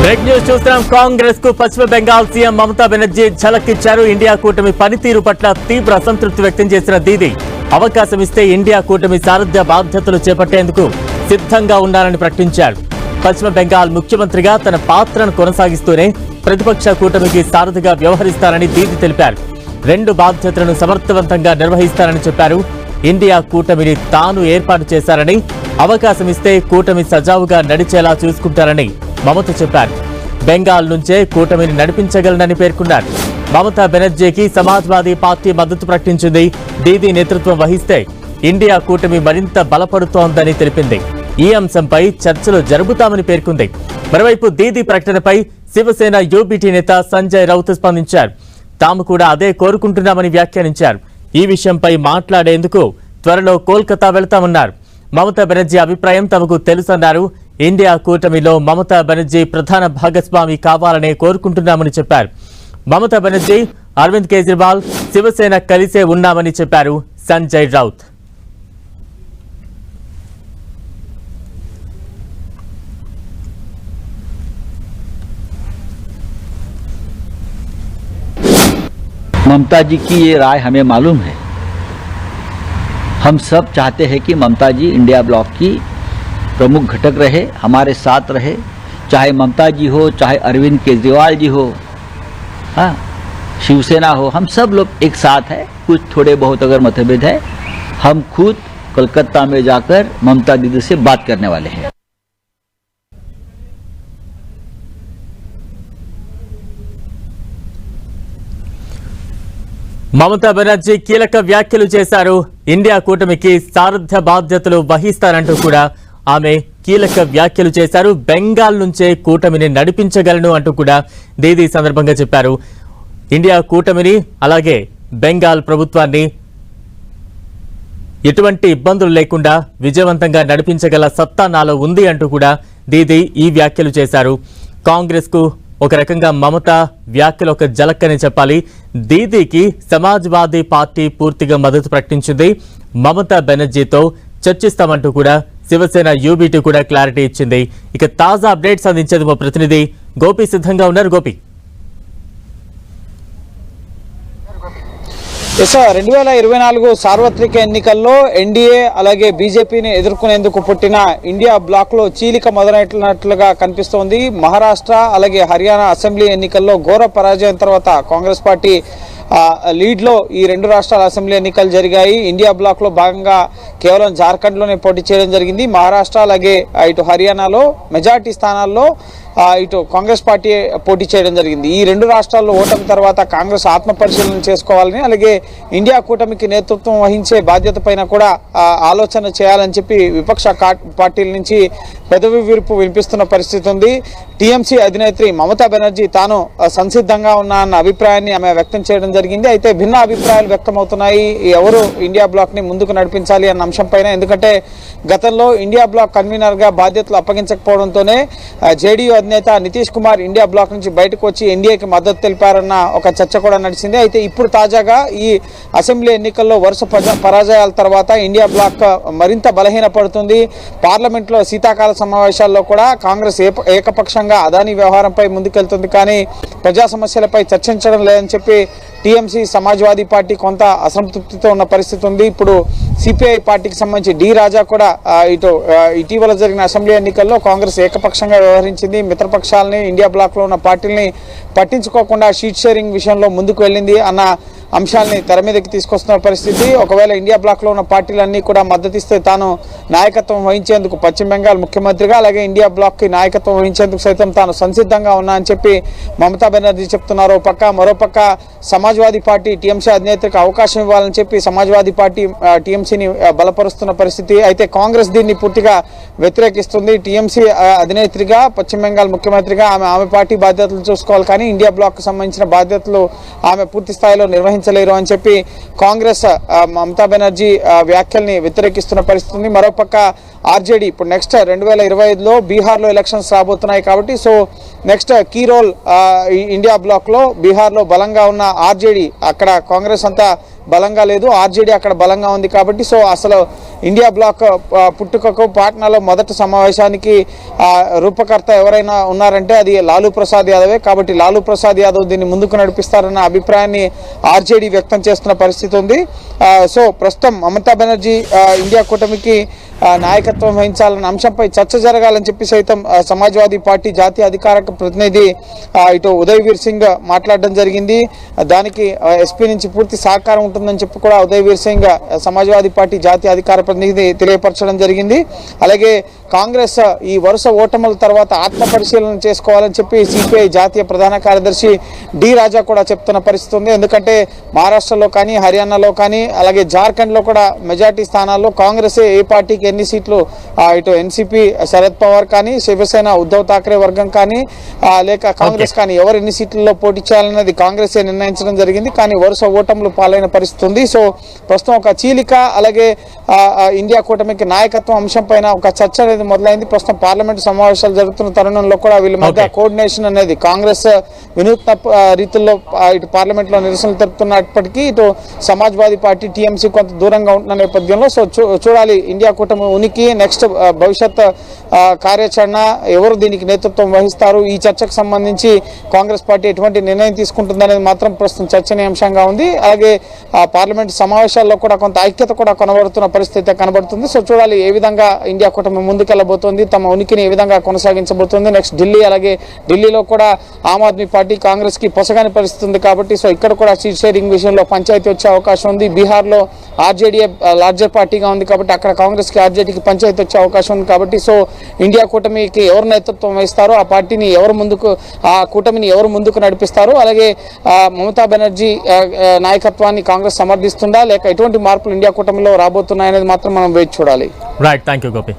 Break news చూస్తున్నాం. కాంగ్రెస్ కు పశ్చిమ బెంగాల్ సీఎం మమతా బెనర్జీ ఝలకిచ్చారు. ఇండియా కూటమి పనితీరు పట్ల తీవ్ర అసంతృప్తి వ్యక్తం చేసిన దీదీ అవకాశం ఇస్తే ఇండియా కూటమి సారథ్య బాధ్యతలు చేపట్టేందుకు సిద్ధంగా ఉన్నారని ప్రకటించారు. పశ్చిమ బెంగాల్ ముఖ్యమంత్రిగా తన పాత్రను కొనసాగిస్తూనే ప్రతిపక్ష కూటమికి సారథిగా వ్యవహరిస్తారని దీదీ తెలిపారు. 2 బాధ్యతలను సమర్థవంతంగా నిర్వహిస్తారని చెప్పారు. ఇండియా కూటమిని తాను ఏర్పాటు చేశారని, అవకాశం ఇస్తే కూటమి సజావుగా నడిచేలా చూసుకుంటారని మమత చెప్పారు. బెంగాల్ నుంచే కూటమిని నడిపించగలనని పేర్కొన్నారు. మమతా బెనర్జీకి సమాజ్వాదీ పార్టీ మద్దతు ప్రకటించింది. దీదీ నేతృత్వం వహిస్తే ఇండియా కూటమి మరింత బలపడుతోందని తెలిపింది. ఈ అంశంపై చర్చలు జరుపుతామని పేర్కొంది. మరోవైపు దీదీ ప్రకటనపై శివసేన యూబీటీ నేత సంజయ్ రౌత్ స్పందించారు. తాము కూడా అదే కోరుకుంటున్నామని వ్యాఖ్యానించారు. ఈ విషయంపై మాట్లాడేందుకు త్వరలో కోల్కతా వెళతామన్నారు. మమతా బెనర్జీ అభిప్రాయం తమకు తెలుసన్నారు. ఇండియా కూటమిలో మమతా బెనర్జీ ప్రధాన భాగస్వామి కావాలనే కోరుకుంటున్నామని చెప్పారు. మమతా బెనర్జీ, అరవింద్ కేజ్రీవాల్, శివసేన కలిసే ఉన్నామని చెప్పారు సంజయ్ రౌత్. ममता जी की ये राय हमें मालूम है. हम सब चाहते हैं कि ममता जी इंडिया ब्लॉक की प्रमुख घटक रहे, हमारे साथ रहे, चाहे ममता जी हो, चाहे अरविंद केजरीवाल जी हो, हाँ, शिवसेना हो, हम सब लोग एक साथ है. कुछ थोड़े बहुत अगर मतभेद है, हम खुद कोलकाता में जाकर ममता दीदी से बात करने वाले हैं. మమతా బెనర్జీ కీలక వ్యాఖ్యలు చేశారు. ఇండియా కూటమికి సారథ్య బాధ్యతలు వహిస్తారంటూ కూడా ఆమె కీలక వ్యాఖ్యలు చేశారు. బెంగాల్ నుంచే కూటమిని నడిపించగలను అంటూ కూడా దీదీ సందర్భంగా చెప్పారు. ఇండియా కూటమిని అలాగే బెంగాల్ ప్రభుత్వాన్ని ఎటువంటి ఇబ్బందులు లేకుండా విజయవంతంగా నడిపించగల సత్తా నాలో ఉంది అంటూ కూడా దీదీ ఈ వ్యాఖ్యలు చేశారు. కాంగ్రెస్ కు ఒక రకంగా మమత వ్యాఖ్యలు ఒక జలక్కని చెప్పాలి. దీదీకి సమాజ్వాదీ పార్టీ పూర్తిగా మద్దతు ప్రకటించింది. మమతా బెనర్జీతో చర్చిస్తామంటూ కూడా శివసేన యూబీటీ కూడా క్లారిటీ ఇచ్చింది. ఇక తాజా అప్డేట్స్ అందించేది మా ప్రతినిధి గోపి సిద్ధంగా ఉన్నారు. గోపి, 2024 సార్వత్రిక ఎన్నికల్లో ఎన్డీఏ అలాగే బీజేపీని ఎదుర్కొనేందుకు పుట్టిన ఇండియా బ్లాక్ లో చీలిక మొదలైనట్లుగా కనిపిస్తోంది. మహారాష్ట్ర అలాగే హర్యానా అసెంబ్లీ ఎన్నికల్లో ఘోర పరాజయం తర్వాత కాంగ్రెస్ పార్టీ లీడ్ లో ఈ 2 రాష్ట్రాల అసెంబ్లీ ఎన్నికలు జరిగాయి. ఇండియా బ్లాక్ లో భాగంగా కేవలం జార్ఖండ్ లోనే పోటీ చేయడం జరిగింది. మహారాష్ట్ర అలాగే ఇటు హర్యానాలో మెజార్టీ స్థానాల్లో ఇటు కాంగ్రెస్ పార్టీ పోటీ చేయడం జరిగింది. ఈ 2 రాష్ట్రాల్లో ఓటమి తర్వాత కాంగ్రెస్ ఆత్మ పరిశీలన చేసుకోవాలని, అలాగే ఇండియా కూటమికి నేతృత్వం వహించే బాధ్యత పైన కూడా ఆలోచన చేయాలని చెప్పి విపక్ష పార్టీల నుంచి పెదవి విరుపు వినిపిస్తున్న పరిస్థితి ఉంది. టీఎంసీ అధినేత్రి మమతా బెనర్జీ తాను సంసిద్ధంగా ఉన్నా అన్న అభిప్రాయాన్ని ఆమె వ్యక్తం చేయడం జరిగింది. అయితే భిన్న అభిప్రాయాలు వ్యక్తమవుతున్నాయి ఎవరు ఇండియా బ్లాక్ ని ముందుకు నడిపించాలి అన్న అంశం పైన. ఎందుకంటే గతంలో ఇండియా బ్లాక్ కన్వీనర్ గా బాధ్యతలు అప్పగించకపోవడంతోనే జేడీయూ అధినేత నితీష్ కుమార్ ఇండియా బ్లాక్ నుంచి బయటకు వచ్చి ఎన్డీఏకి మద్దతు తెలిపారన్న ఒక చర్చ కూడా నడిచింది. అయితే ఇప్పుడు తాజాగా ఈ అసెంబ్లీ ఎన్నికల్లో వరుస పరాజయాల తర్వాత ఇండియా బ్లాక్ మరింత బలహీనపడుతుంది. పార్లమెంట్ లో శీతాకాల సమావేశాల్లో కూడా కాంగ్రెస్ ఏకపక్షంగా అదానీ వ్యవహారంపై ముందుకెళ్తుంది, కానీ ప్రజా సమస్యలపై చర్చించడం లేదని చెప్పి టీఎంసీ సమాజ్వాదీ పార్టీ కొంత అసంతృప్తితో ఉన్న పరిస్థితి ఉంది. ఇప్పుడు సిపిఐ పార్టీకి సంబంధించి డి రాజా కూడా ఇటీవల జరిగిన అసెంబ్లీ ఎన్నికల్లో కాంగ్రెస్ ఏకపక్షంగా వ్యవహరించింది, మిత్రపక్షాలని ఇండియా బ్లాక్ లో ఉన్న పార్టీలని పట్టించుకోకుండా షీట్ షేరింగ్ విషయంలో ముందుకు వెళ్ళింది అన్న అంశాలని తెర మీదకి తీసుకొస్తున్న పరిస్థితి. ఒకవేళ ఇండియా బ్లాక్ లో ఉన్న పార్టీలన్నీ కూడా మద్దతిస్తే తాను నాయకత్వం వహించేందుకు పశ్చిమ బెంగాల్ ముఖ్యమంత్రిగా అలాగే ఇండియా బ్లాక్ కి నాయకత్వం వహించేందుకు సైతం తాను సంసిద్ధంగా ఉన్నా అని చెప్పి మమతా బెనర్జీ చెప్తున్నారు. మరోపక్క సమాజ్వాదీ పార్టీ టీఎంసీ అధినేత్రికి అవకాశం ఇవ్వాలని చెప్పి సమాజ్వాదీ పార్టీ టీఎంసీని బలపరుస్తున్న పరిస్థితి. అయితే కాంగ్రెస్ దీన్ని పూర్తిగా వ్యతిరేకిస్తుంది. టీఎంసీ అధినేత్రిగా పశ్చిమ బెంగాల్ ముఖ్యమంత్రిగా ఆమె పార్టీ బాధ్యతలు చూసుకోవాలి, కానీ ఇండియా బ్లాక్ కు సంబంధించిన బాధ్యతలు ఆమె పూర్తి స్థాయిలో నిర్వహించలేరు అని చెప్పి కాంగ్రెస్ మమతా బెనర్జీ వ్యాఖ్యల్ని వ్యతిరేకిస్తున్న పరిస్థితి. మరోపక్క ఆర్జేడీ ఇప్పుడు నెక్స్ట్ 2025లో బీహార్లో ఎలక్షన్స్ రాబోతున్నాయి కాబట్టి so next key role India బ్లాక్లో బీహార్లో బలంగా ఉన్న ఆర్జేడీ, అక్కడ కాంగ్రెస్ అంతా బలంగా లేదు, ఆర్జేడీ అక్కడ బలంగా ఉంది కాబట్టి సో అసలు ఇండియా బ్లాక్ పుట్టుకకు పాట్నాలో మొదటి సమావేశానికి రూపకర్త ఎవరైనా ఉన్నారంటే అది లాలూ ప్రసాద్ యాదవే. కాబట్టి లాలూ ప్రసాద్ యాదవ్ దీన్ని ముందుకు నడిపిస్తారన్న అభిప్రాయాన్ని ఆర్జేడీ వ్యక్తం చేస్తున్న పరిస్థితి ఉంది. సో ప్రస్తుతం మమతా బెనర్జీ ఇండియా కూటమికి నాయకత్వం వహించాలన్న అంశంపై చర్చ జరగాలని చెప్పి సైతం సమాజ్వాదీ పార్టీ జాతీయ అధికారిక ప్రతినిధి ఇటు ఉదయ్ వీర్ సింగ్ మాట్లాడడం జరిగింది. దానికి ఎస్పీ నుంచి పూర్తి సహకారం ఉంటుందని చెప్పి కూడా ఉదయ్ వీర్ సింగ్ సమాజ్వాదీ పార్టీ జాతీయ అధికార ప్రతినిధి తెలియపరచడం జరిగింది. అలాగే కాంగ్రెస్ ఈ వరుస ఓటముల తర్వాత ఆత్మ పరిశీలన చేసుకోవాలని చెప్పి సిపిఐ జాతీయ ప్రధాన కార్యదర్శి డి రాజా కూడా చెప్తున్న పరిస్థితి ఉంది. ఎందుకంటే మహారాష్ట్రలో కానీ హర్యానాలో కానీ అలాగే జార్ఖండ్లో కూడా మెజార్టీ స్థానాల్లో కాంగ్రెస్ ఏ పార్టీకి ఎన్ని సీట్లు ఇటు ఎన్సీపీ శరద్ పవార్ కానీ శివసేన ఉద్ధవ్ ఠాక్రే వర్గం కానీ లేక కాంగ్రెస్ కానీ ఎవరు ఎన్ని సీట్లలో పోటీ చేయాలన్నది కాంగ్రెసే నిర్ణయించడం జరిగింది. కానీ వరుస ఓటములు పాలైన పరిస్థితి ఉంది. సో ప్రస్తుతం ఒక చీలిక అలాగే ఇండియా కూటమికి నాయకత్వం అంశం పైన ఒక చర్చ అనేది మొదలైంది. ప్రస్తుతం పార్లమెంటు సమావేశాలు జరుగుతున్న తరుణంలో కూడా వీళ్ళ మధ్య కోఆర్డినేషన్ అనేది కాంగ్రెస్ వినూత్న రీతుల్లో ఇటు పార్లమెంట్ లో నిరసనలు తెలుపుతున్నప్పటికీ ఇటు సమాజ్వాదీ పార్టీ టీఎంసీ కొంత దూరంగా ఉంటున్న నేపథ్యంలో సో చూడాలి ఇండియా కూటమి ఉనికి నెక్స్ట్ భవిష్యత్ కార్యాచరణ ఎవరు దీనికి నేతృత్వం వహిస్తారు, ఈ చర్చకు సంబంధించి కాంగ్రెస్ పార్టీ ఎటువంటి నిర్ణయం తీసుకుంటుందనేది మాత్రం ప్రస్తుతం చర్చనీయాంశంగా ఉంది. అలాగే పార్లమెంట్ సమావేశాల్లో కూడా కొంత ఐక్యత కూడా కనబడుతున్న పరిస్థితి కనబడుతుంది. సో చూడాలి ఏ విధంగా ఇండియా కూటమి ముందుకెళ్లబోతోంది, తమ ఉనికిని ఏ విధంగా కొనసాగించబోతోంది. నెక్స్ట్ ఢిల్లీ, అలాగే ఢిల్లీలో కూడా ఆమ్ ఆద్మీ పార్టీ కాంగ్రెస్ కి పొసగాని పరిస్థితి ఉంది కాబట్టి సో ఇక్కడ కూడా సీట్ షేరింగ్ విషయంలో పంచాయతీ వచ్చే అవకాశం ఉంది. బీహార్లో ఆర్జేడీ లార్జర్ పార్టీగా ఉంది కాబట్టి అక్కడ కాంగ్రెస్ కి ఆర్జేడీకి పంచాయతీ వచ్చే అవకాశం ఉంది కాబట్టి సో ఇండియా కూటమికి ఎవరు నేతృత్వం వహిస్తారో ఆ పార్టీని ఎవరు ముందుకు ఆ కూటమిని ఎవరు ముందుకు నడిపిస్తారు, అలాగే మమతా బెనర్జీ నాయకత్వాన్ని కాంగ్రెస్ సమర్థిస్తుందా లేక ఎటువంటి మార్పులు ఇండియా కూటమిలో రాబోతున్నాయనేది మాత్రం మనం వేచి చూడాలి. Right, thank you Gopi.